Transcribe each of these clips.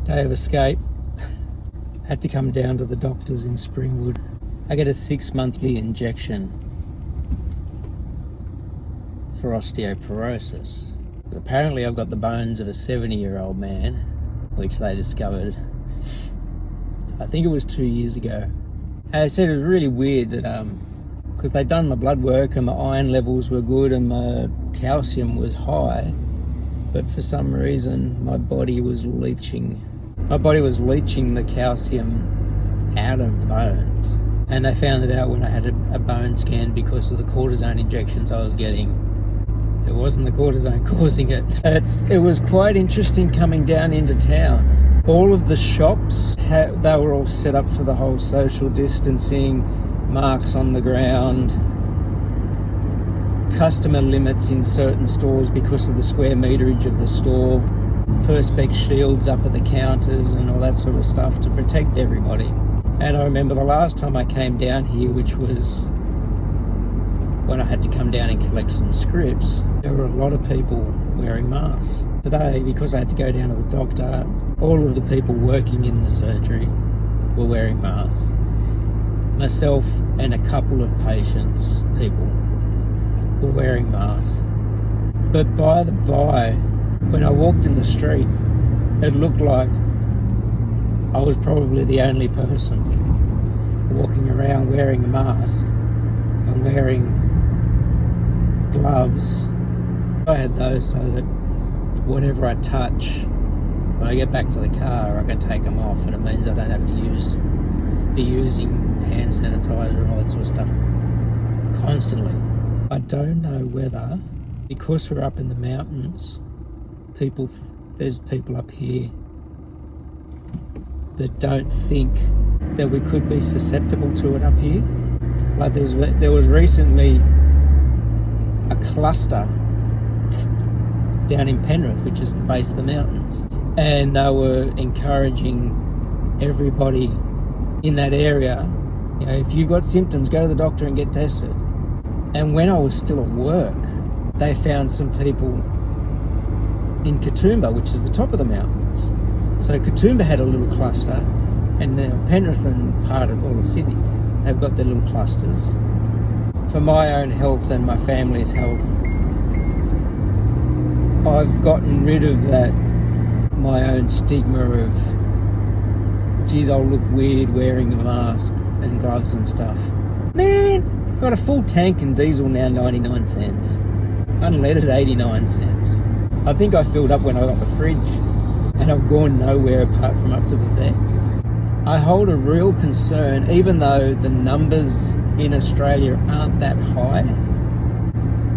Day of escape. Had to come down to the doctors in Springwood. I get a 6-monthly injection for osteoporosis. Apparently I've got the bones of a 70-year-old man, which they discovered, I think it was 2 years ago. And they said it was really weird that, because they'd done my blood work and my iron levels were good and my calcium was high, but for some reason my body was leaching the calcium out of the bones. And they found it out when I had a bone scan because of the cortisone injections I was getting. It wasn't the cortisone causing it. It was quite interesting coming down into town. All of the shops, they were all set up for the whole social distancing, marks on the ground, customer limits in certain stores because of the square meterage of the store, perspex shields up at the counters and all that sort of stuff to protect everybody. And I remember the last time I came down here, which was when I had to come down and collect some scripts, there were a lot of people wearing masks. Today, because I had to go down to the doctor, all of the people working in the surgery were wearing masks. Myself and a couple of people were wearing masks. But by the by, when I walked in the street, it looked like I was probably the only person walking around wearing a mask and wearing gloves. I had those so that whatever I touch, when I get back to the car, I can take them off, and it means I don't have to be using hand sanitizer and all that sort of stuff constantly. I don't know whether, because we're up in the mountains, there's people up here that don't think that we could be susceptible to it up here. Like there was recently a cluster down in Penrith, which is the base of the mountains, and they were encouraging everybody in that area, if you've got symptoms, go to the doctor and get tested. And when I was still at work, they found some people in Katoomba, which is the top of the mountains. So Katoomba had a little cluster, and then Penrith and part of all of Sydney have got their little clusters. For my own health and my family's health, I've gotten rid of my own stigma of, geez, I'll look weird wearing a mask and gloves and stuff. Man, I've got a full tank and diesel now 99 cents. Unleaded 89 cents. I think I filled up when I got the fridge, and I've gone nowhere apart from up to the vet. I hold a real concern, even though the numbers in Australia aren't that high.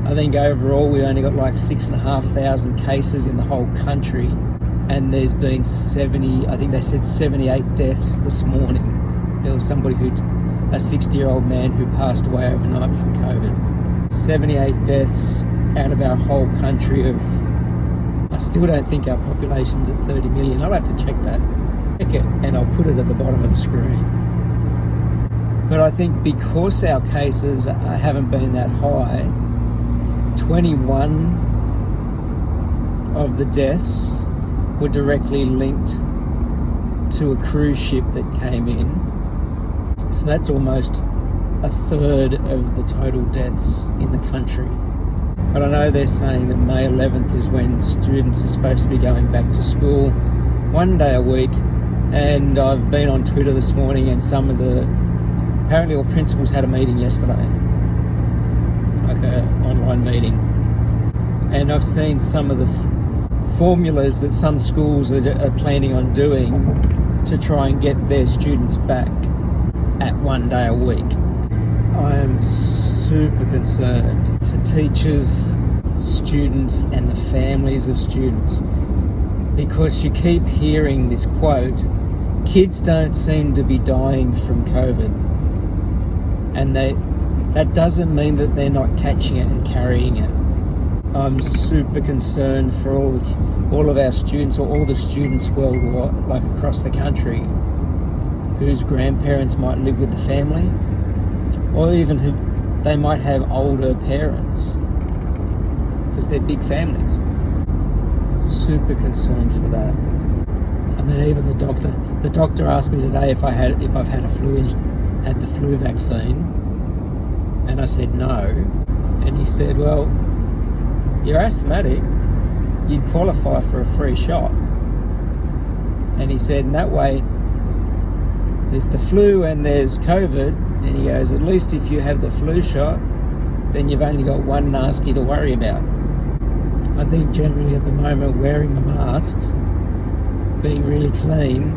I think overall we only got like 6,500 cases in the whole country, and there's been 78 deaths this morning. There was a 60-year-old man who passed away overnight from COVID. 78 deaths out of our whole country of, I still don't think our population's at 30 million. I'll have to check that. Check it, and I'll put it at the bottom of the screen. But I think because our cases haven't been that high, 21 of the deaths were directly linked to a cruise ship that came in. So that's almost a third of the total deaths in the country. But I know they're saying that May 11th is when students are supposed to be going back to school, 1 day a week. And I've been on Twitter this morning, and apparently all principals had a meeting yesterday, like an online meeting. And I've seen some of the formulas that some schools are planning on doing to try and get their students back at 1 day a week. I am super concerned for teachers, students, and the families of students, because you keep hearing this quote, kids don't seem to be dying from COVID. And that doesn't mean that they're not catching it and carrying it. I'm super concerned for all of our students, or all the students worldwide, like across the country, whose grandparents might live with the family, or even who they might have older parents, because they're big families. Super concerned for that. And then even the doctor asked me today if I've had the flu vaccine, and I said no, and he said, well, you're asthmatic, you'd qualify for a free shot. And he said, in that way, there's the flu and there's COVID, and he goes, at least if you have the flu shot, then you've only got one nasty to worry about. I think generally at the moment, wearing the masks, being really clean,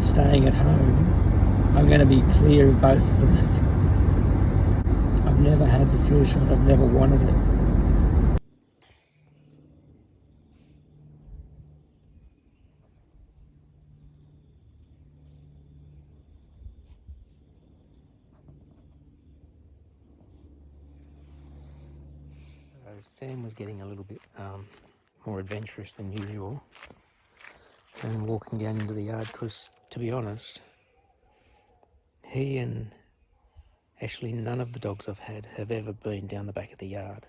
staying at home, I'm going to be clear of both of them. I've never had the flu shot, I've never wanted it. Sam was getting a little bit more adventurous than usual and walking down into the yard because, to be honest, he and actually none of the dogs I've had have ever been down the back of the yard.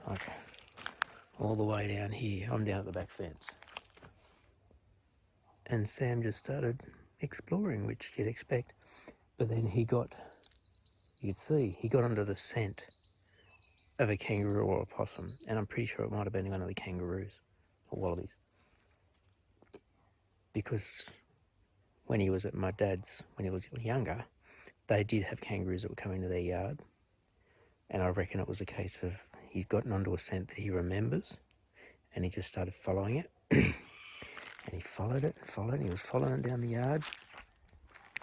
Like, all the way down here, I'm down at the back fence. And Sam just started exploring, which you'd expect. But then you could see, he got under the scent of a kangaroo or a possum, and I'm pretty sure it might have been one of the kangaroos or wallabies. Because when he was at my dad's, when he was younger, they did have kangaroos that would come into their yard, and I reckon it was a case of he's gotten onto a scent that he remembers, and he just started following it. And he followed it and followed it, and he was following it down the yard,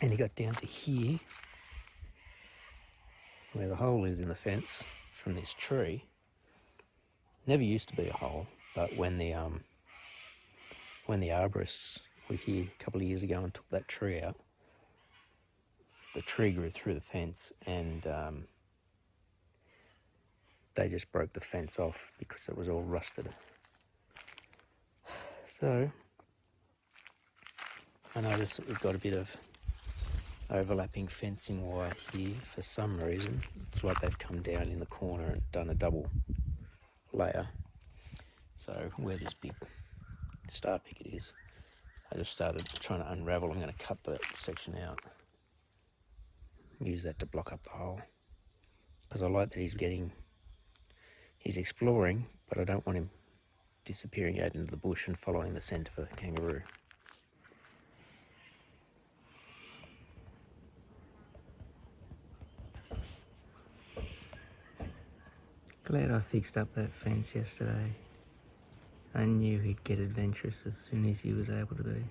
and he got down to here, where the hole is in the fence from this tree. Never used to be a hole, but when the arborists were here a couple of years ago and took that tree out, the tree grew through the fence, and they just broke the fence off because it was all rusted. So I noticed that we've got a bit of overlapping fencing wire here for some reason. It's like they've come down in the corner and done a double layer. So where this big star picket is, I just started trying to unravel. I'm going to cut that section out, use that to block up the hole, because I like that he's exploring, but I don't want him disappearing out into the bush and following the scent of a kangaroo. Glad I fixed up that fence yesterday. I knew he'd get adventurous as soon as he was able to be.